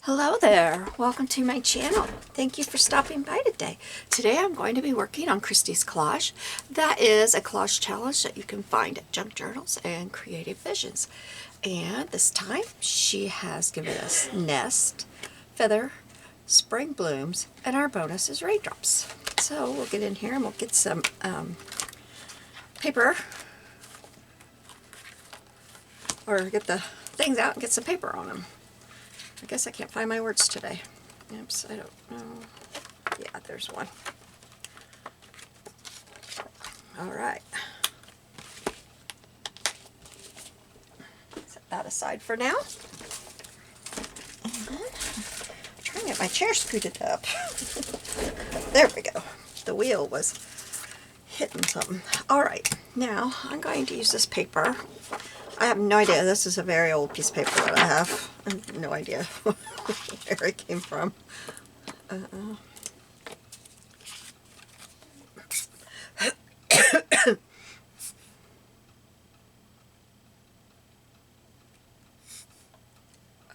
Hello there, welcome to my channel. Thank you for stopping by today. Today I'm going to be working on Christie's collage. That is a collage challenge that you can find at Junk Journals and Creative Visions. And this time she has given us nest, feather, spring blooms, and our bonus is raindrops. So we'll get in here and we'll get some paper, or get the things out and get some paper on them. I guess I can't find my words today. Oops, I don't know. Yeah, there's one. Alright. Set that aside for now. And then I'm trying to get my chair scooted up. There we go. The wheel was hitting something. Alright, now I'm going to use this paper. I have no idea. This is a very old piece of paper that I have. I have no idea where it came from.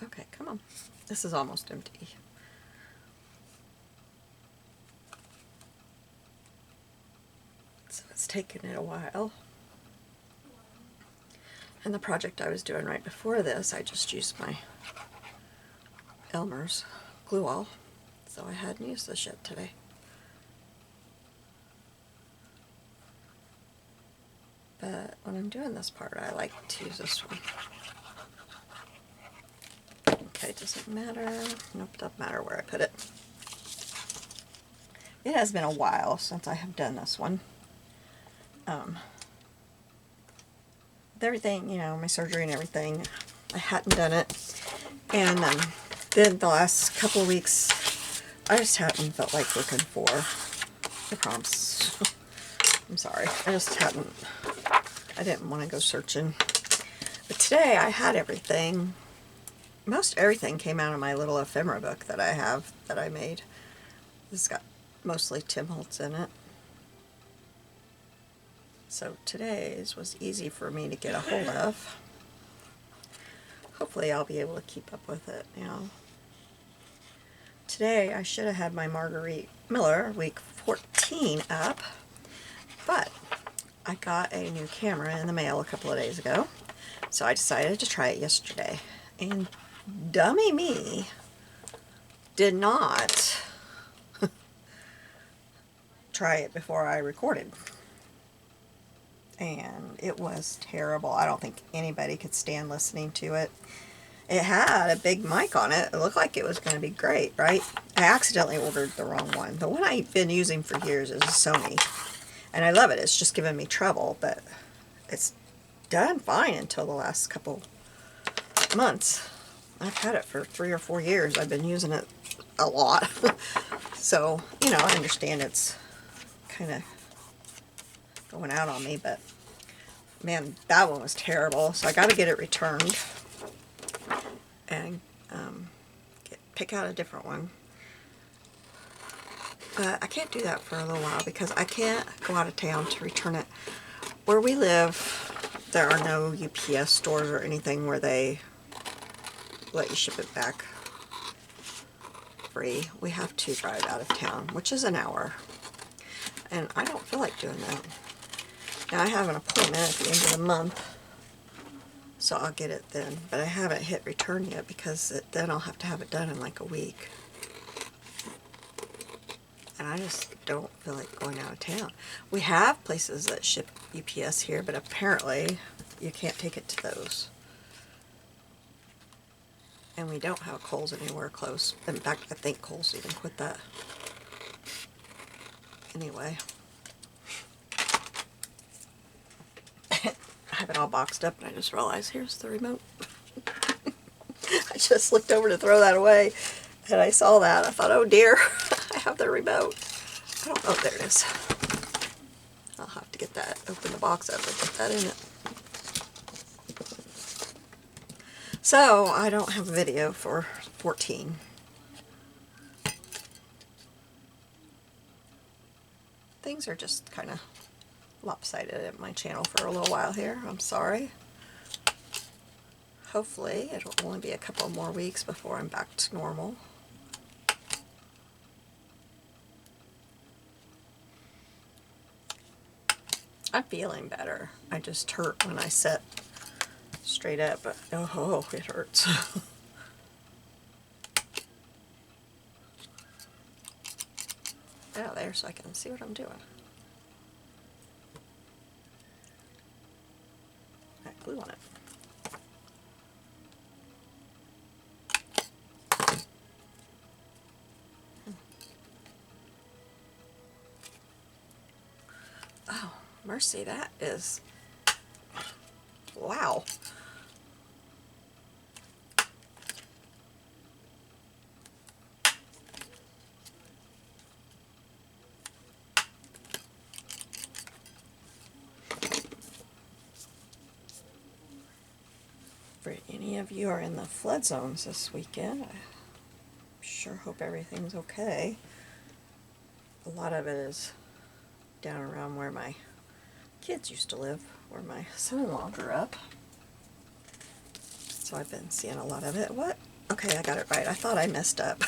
Okay, come on. This is almost empty. So it's taken it a while. And the project I was doing right before this, I just used my Elmer's glue all, so I hadn't used this yet today. But when I'm doing this part, I like to use this one. Okay, doesn't matter. Nope, doesn't matter where I put it. It has been a while since I have done this one. Everything, you know, my surgery and everything, I hadn't done it, and then the last couple of weeks I just hadn't felt like looking for the prompts. I'm sorry, I just hadn't, I didn't want to go searching, but today I had everything. Most everything came out of my little ephemera book that I have, that I made. This has got mostly Tim Holtz in it. So today's was easy for me to get a hold of. Hopefully I'll be able to keep up with it now. Today I should have had my Marguerite Miller week 14 up, but I got a new camera in the mail a couple of days ago, so I decided to try it yesterday. And dummy me did not try it before I recorded. And it was terrible. I don't think anybody could stand listening to it. It had a big mic on it. It looked like it was going to be great, right? I accidentally ordered the wrong one. The one I've been using for years is a Sony. And I love it. It's just given me trouble, but it's done fine until the last couple months. I've had it for 3 or 4 years. I've been using it a lot. So, you know, I understand it's kind of going out on me, but man, that one was terrible. So I got to get it returned and pick out a different one. But I can't do that for a little while because I can't go out of town to return it. Where we live, there are no UPS stores or anything where they let you ship it back free. We have to drive out of town, which is an hour, and I don't feel like doing that. Now I have an appointment at the end of the month, so I'll get it then, but I haven't hit return yet because then I'll have to have it done in like a week. And I just don't feel like going out of town. We have places that ship UPS here, but apparently you can't take it to those. And we don't have Kohl's anywhere close. In fact, I think Kohl's even quit that. Anyway. I have it all boxed up and I just realized here's the remote. I just looked over to throw that away and I saw that. I thought, oh dear, I have the remote. I don't know, there it is. I'll have to get that, open the box up and put that in it. So, I don't have a video for 14. Things are just kind of lopsided at my channel for a little while here. I'm sorry. hopefully it'll only be a couple more weeks before I'm back to normal. I'm feeling better. I just hurt when I sit straight up, but oh, it hurts. Get out there so I can see what I'm doing. Alright, glue on it. Oh, mercy, that is, wow. For any of you who are in the flood zones this weekend, I sure hope everything's okay. A lot of it is down around where my kids used to live, where my son-in-law grew up. So I've been seeing a lot of it. What? Okay, I got it right. I thought I messed up.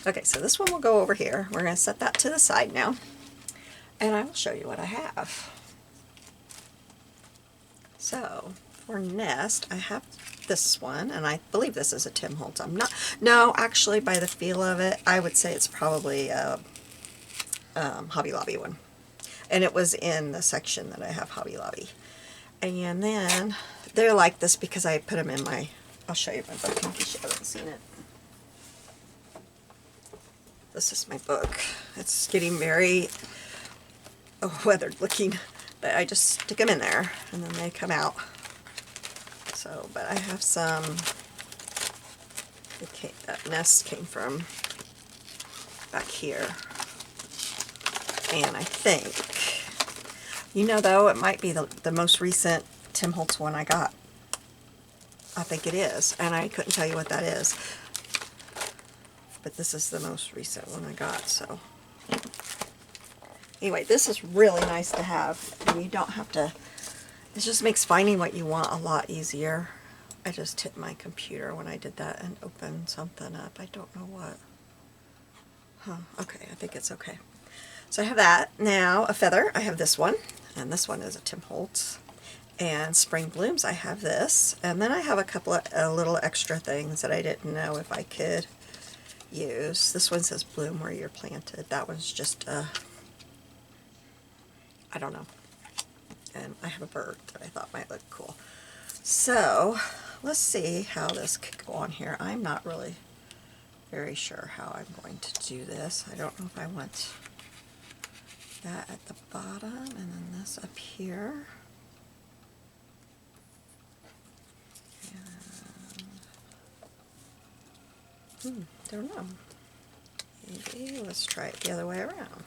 Okay, so this one will go over here. We're going to set that to the side now, and I will show you what I have. So, for Nest, I have this one, and I believe this is a Tim Holtz. I'm not, no, actually, by the feel of it, I would say it's probably a Hobby Lobby one. And it was in the section that I have Hobby Lobby. And then, they're like this because I put them in my, I'll show you my book in case you haven't seen it. This is my book. It's getting very weathered looking, but I just stick them in there and then they come out. So, but I have some, that Nest came from back here. And I think, you know though, it might be the most recent Tim Holtz one I got. I think it is, and I couldn't tell you what that is. But this is the most recent one I got, so. Anyway, this is really nice to have, and you don't have to, it just makes finding what you want a lot easier. I just hit my computer when I did that and opened something up. I don't know what. Okay, I think it's okay. So I have that. Now, a feather, I have this one, and this one is a Tim Holtz. And Spring Blooms, I have this. And then I have a couple of little extra things that I didn't know if I could use. This one says bloom where you're planted. That one's just I don't know. And I have a bird that I thought might look cool. So let's see how this could go on here. I'm not really very sure how I'm going to do this. I don't know if I want that at the bottom and then this up here. Don't know. Maybe let's try it the other way around.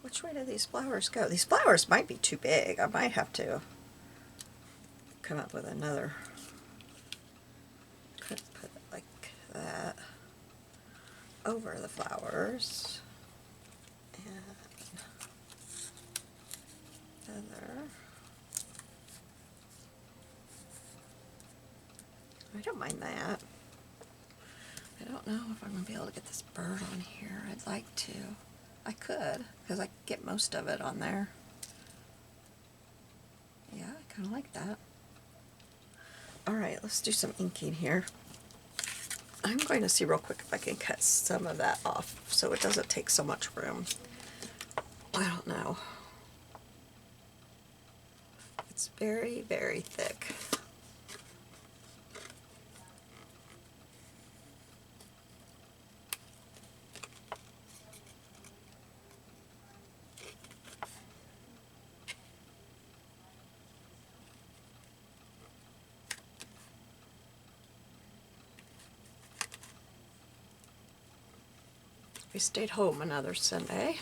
Which way do these flowers go? These flowers might be too big. I might have to come up with another. Could put it like that over the flowers. And feather. I don't mind that. I don't know if I'm going to be able to get this bird on here. I'd like to. I could, because I could get most of it on there. Yeah, I kind of like that. Alright, let's do some inking here. I'm going to see real quick if I can cut some of that off so it doesn't take so much room. I don't know. It's very, very thick. We stayed home another Sunday.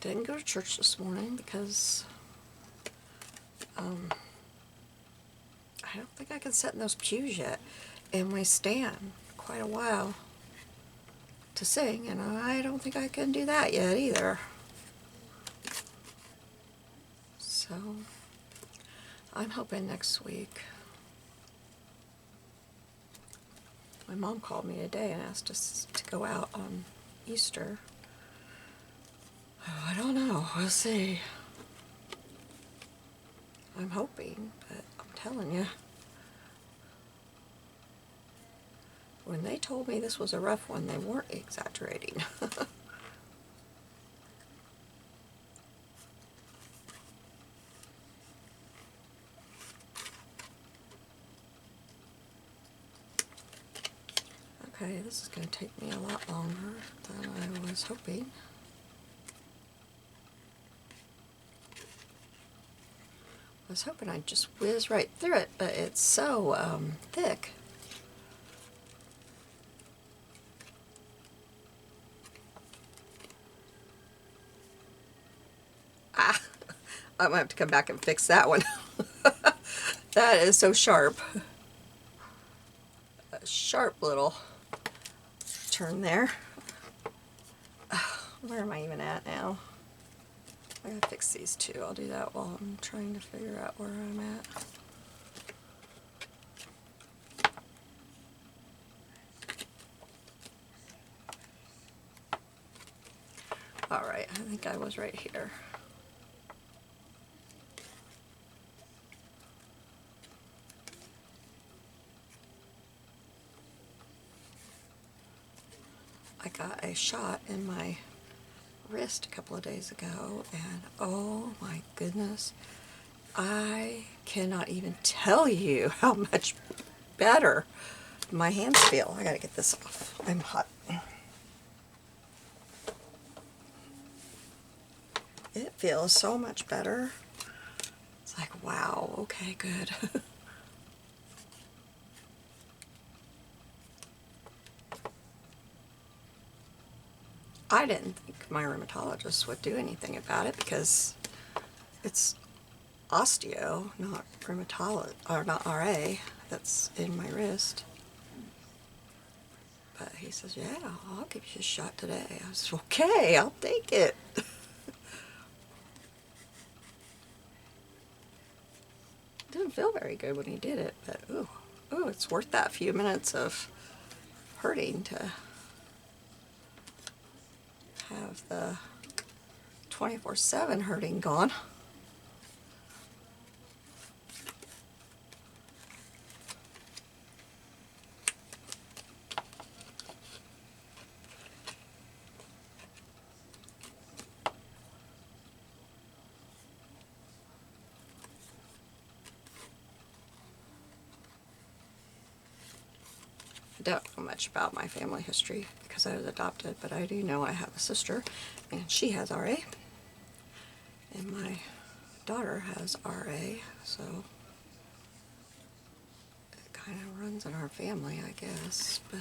Didn't go to church this morning because I don't think I can sit in those pews yet. And we stand quite a while to sing, and I don't think I can do that yet either. So I'm hoping next week. My mom called me today and asked us to go out on Easter. Oh, I don't know. We'll see. I'm hoping, but I'm telling you, when they told me this was a rough one, they weren't exaggerating. Okay, this is going to take me a lot longer than I was hoping. I was hoping I'd just whiz right through it, but it's so thick. Ah, I might have to come back and fix that one. That is so sharp. A sharp little turn there. Where am I even at now? I gotta fix these two. I'll do that while I'm trying to figure out where I'm at. Alright, I think I was right here. I got a shot in my wrist a couple of days ago, and oh my goodness, I cannot even tell you how much better my hands feel. I gotta get this off. I'm hot. It feels so much better. It's like, wow, okay, good. I didn't think my rheumatologist would do anything about it because it's osteo, not rheumatologist, or not RA, that's in my wrist. But he says, yeah, I'll give you a shot today. I said, okay, I'll take it. Didn't feel very good when he did it, but ooh, it's worth that few minutes of hurting to have the 24/7 hurting gone. I don't know much about my family history because I was adopted, but I do know I have a sister, and she has RA, and my daughter has RA, so it kind of runs in our family, I guess. But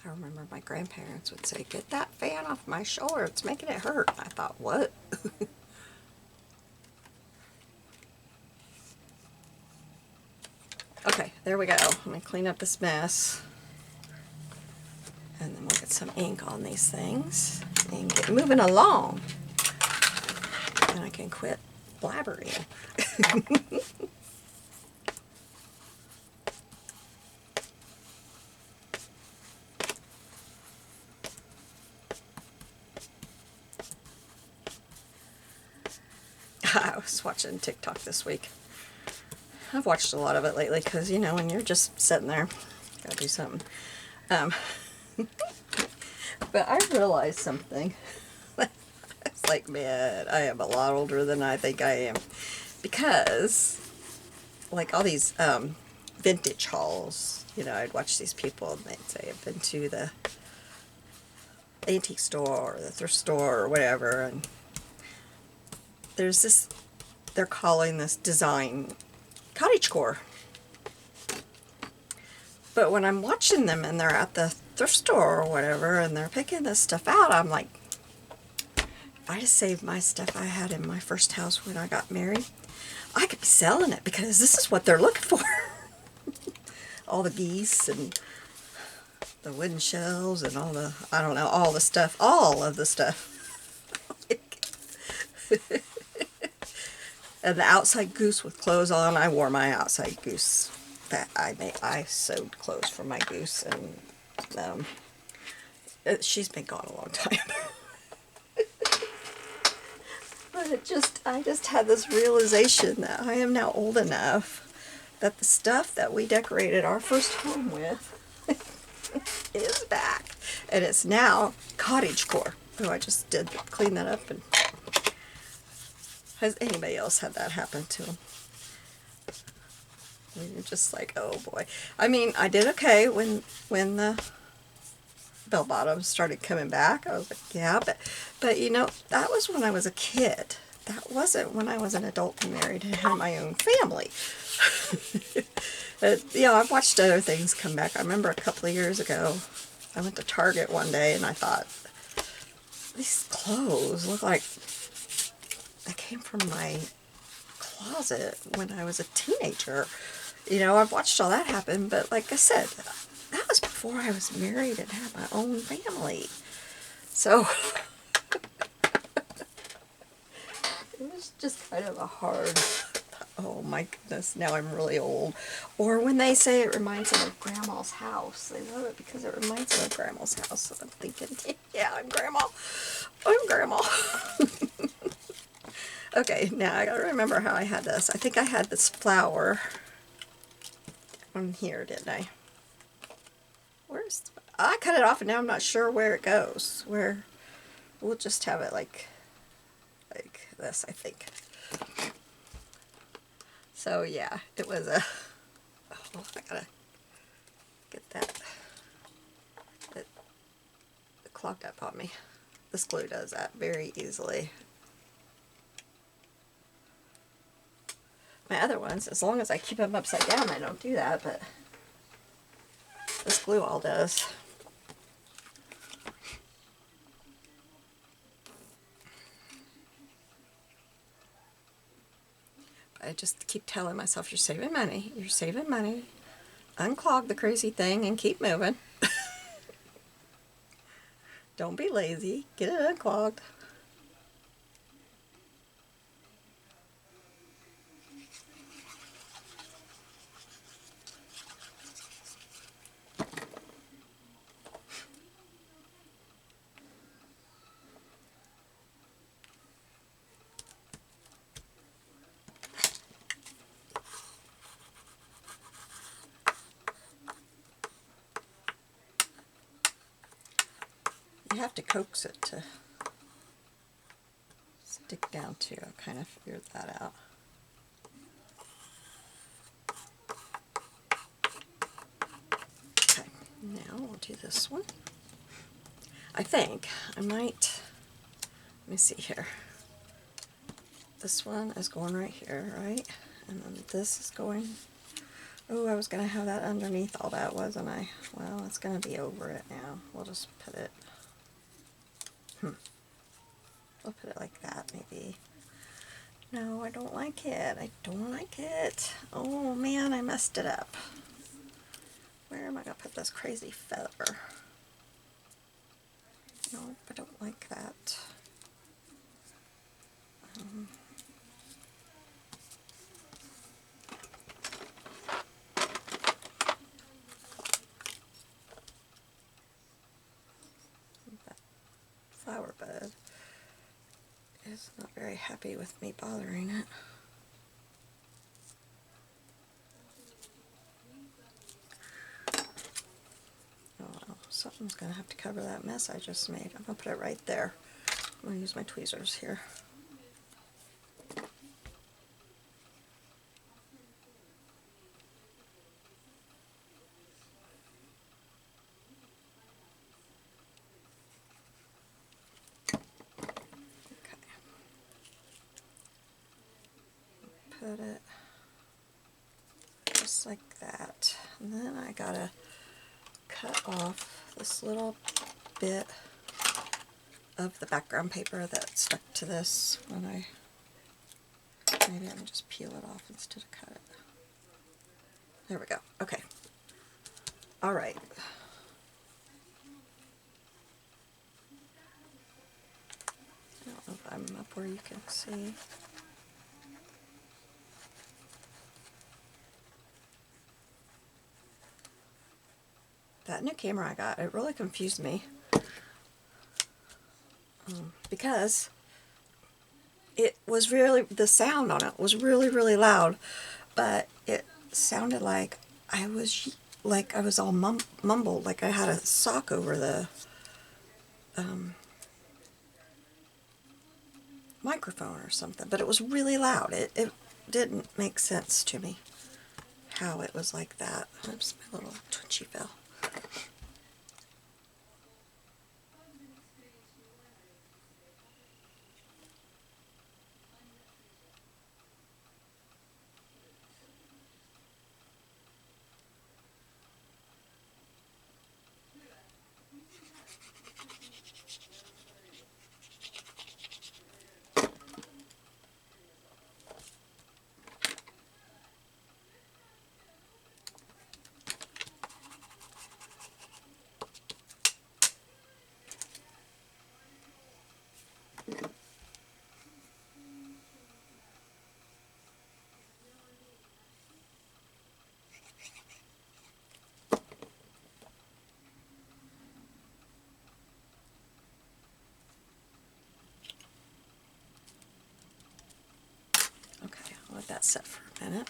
I remember my grandparents would say, get that fan off my shoulder, it's making it hurt. I thought, what? Okay, there we go. Let me clean up this mess. And then we'll get some ink on these things and get moving along. And I can quit blabbering. I was watching TikTok this week. I've watched a lot of it lately because, you know, when you're just sitting there, gotta do something. But I realized something. It's like, man, I am a lot older than I think I am. Because, like, all these vintage hauls, you know, I'd watch these people and they'd say, I've been to the antique store or the thrift store or whatever, and there's this, they're calling this design cottagecore. But when I'm watching them and they're at the thrift store or whatever and they're picking this stuff out, I'm like, if I just saved my stuff I had in my first house when I got married, I could be selling it because this is what they're looking for. all the geese and the wooden shelves and all the, I don't know, all of the stuff. And the outside goose with clothes on. I wore my outside goose that I sewed clothes for my goose, and she's been gone a long time. But I just had this realization that I am now old enough that the stuff that we decorated our first home with is back. And it's now cottage core. Oh, I just did clean that up. And has anybody else had that happen to them? You're just like, oh boy. I mean, I did okay when the bell bottoms started coming back. I was like, yeah, but you know, that was when I was a kid. That wasn't when I was an adult and married and had my own family. I've watched other things come back. I remember a couple of years ago, I went to Target one day and I thought, these clothes look like they came from my closet when I was a teenager. You know, I've watched all that happen, but like I said, that was before I was married and had my own family. So it was just kind of a hard, oh my goodness, now I'm really old. Or when they say it reminds them of Grandma's house, they love it because it reminds them of Grandma's house. So I'm thinking, yeah, I'm Grandma. I'm Grandma. Okay, now I gotta remember how I had this. I think I had this flower on here, didn't I? I cut it off and now I'm not sure where it goes. We'll just have it like this, I think. So yeah, it was a, oh, I gotta get that. It clogged up on me. This glue does that very easily. My other ones, as long as I keep them upside down, I don't do that, but this glue all does. I just keep telling myself, you're saving money, you're saving money. Unclog the crazy thing and keep moving. Don't be lazy, get it unclogged. You have to coax it to stick down to. I kind of figured that out. Okay, now we'll do this one. I think I might, let me see here. This one is going right here, right? And then this is going, oh, I was going to have that underneath all that, wasn't I? Well, it's going to be over it now. We'll just put it, we'll put it like that, maybe. No, I don't like it. I don't like it. Oh man, I messed it up. Where am I going to put this crazy feather? No, I don't like that. That flower bud is not very happy with me bothering it. Oh well, something's going to have to cover that mess I just made. I'm going to put it right there. I'm going to use my tweezers here. Put it just like that. And then I gotta cut off this little bit of the background paper that stuck to this when I maybe I can just peel it off instead of cut it. There we go. Okay. All right. I don't know if I'm up where you can see. That new camera I got, it really confused me. Because it was really, the sound on it was really, really loud, but it sounded like I was all mumbled, like I had a sock over the microphone or something, but it was really loud. It didn't make sense to me how it was like that. Oops, my little twitchy fell. Okay, I'll let that set for a minute.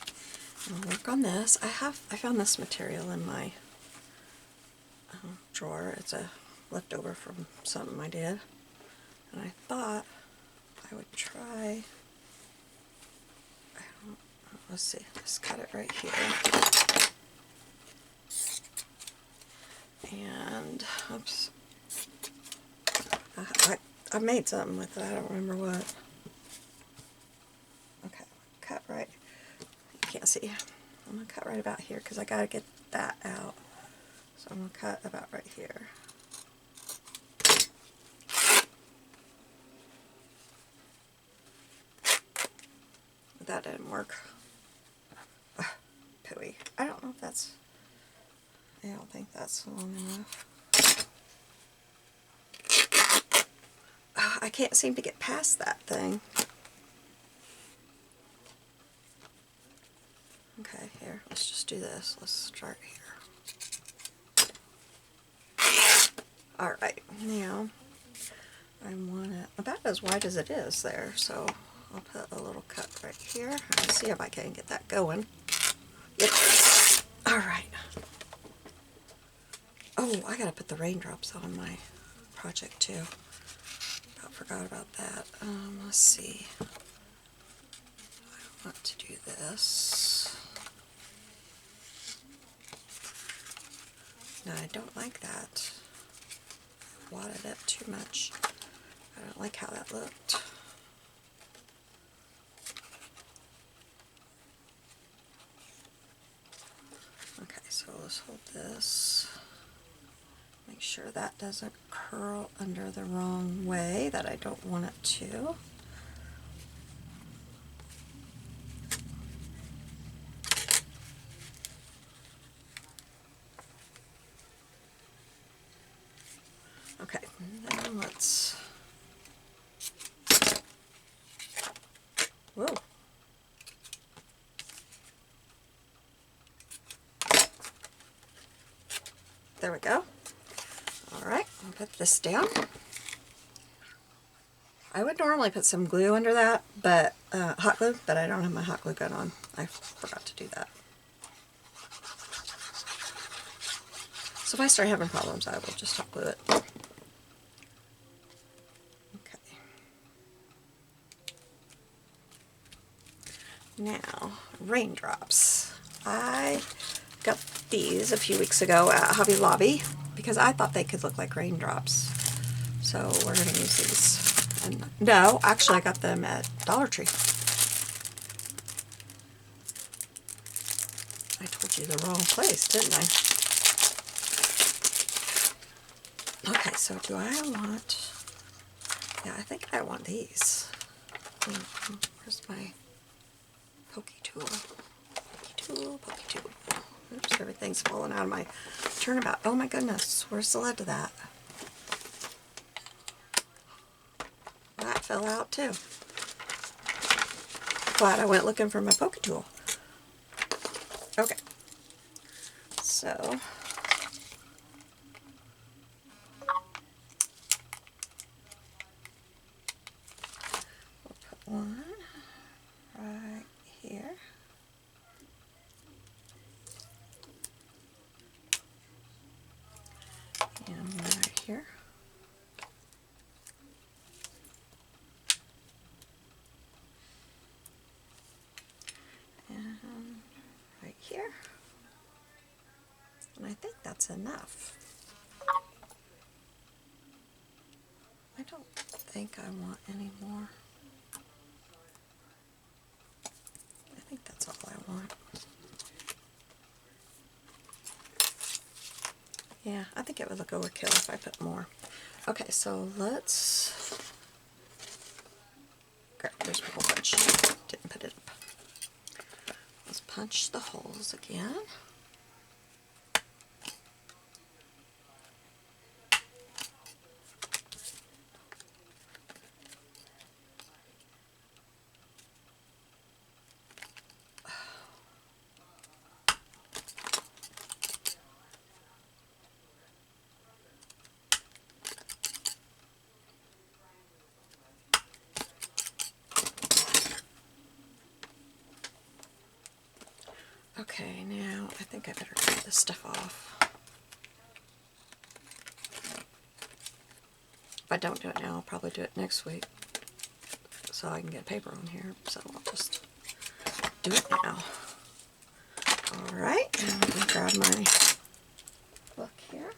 I'll work on this. I found this material in my drawer. It's a leftover from something I did, and I thought I would try. Let's see. Let's cut it right here. And oops, I made something with it. I don't remember what. Okay, cut right. You can't see. I'm gonna cut right about here because I gotta get that out. So I'm gonna cut about right here. But that didn't work. Ugh, pooey. I don't know if that's. I don't think that's long enough. I can't seem to get past that thing. Okay, here, let's just do this. Let's start here. Alright, now I want it about as wide as it is there, so I'll put a little cut right here and see if I can get that going. Yep. Alright. Oh, I gotta put the raindrops on my project too. About forgot about that. Let's see. I want to do this. No, I don't like that. I wadded it too much. I don't like how that looked. Okay, so let's hold this. Make sure that doesn't curl under the wrong way that I don't want it to. Okay, then let's. Whoa. There we go. Alright, I'll put this down. I would normally put some glue under that, but hot glue, but I don't have my hot glue gun on. I forgot to do that. So if I start having problems, I will just hot glue it. Okay. Now, raindrops. I got these a few weeks ago at Hobby Lobby because I thought they could look like raindrops. So we're going to use these. And no, actually I got them at Dollar Tree. I told you the wrong place, didn't I? Okay, so do I want... Yeah, I think I want these. Where's my pokey tool? Pokey tool, pokey tool. Oops, everything's falling out of my turnabout. Oh my goodness, where's the lid to that? That fell out too. Glad I went looking for my poke tool. Okay, so we'll put one right here. And one right here. And right here. And I think that's enough. I don't think I want any more. I think that's all I want. Yeah, I think it would look overkill if I put more. Okay, so let's... Okay, there's my hole punch. Didn't put it up. Let's punch the holes again. Okay, now I think I better get this stuff off. If I don't do it now, I'll probably do it next week. So I can get paper on here. So I'll just do it now. Alright, now I'm going to grab my book here.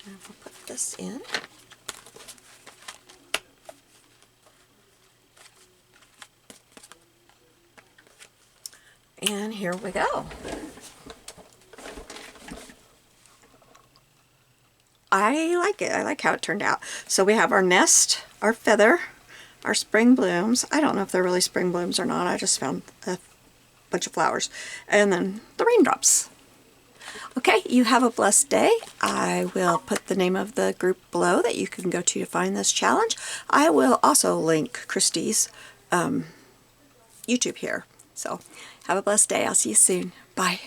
And we'll put this in. And here we go. I like it. I like how it turned out. So we have our nest, our feather, our spring blooms. I don't know if they're really spring blooms or not. I just found a bunch of flowers. And then the raindrops. Okay, you have a blessed day. I will put the name of the group below that you can go to find this challenge. I will also link Christie's YouTube here. So have a blessed day. I'll see you soon. Bye.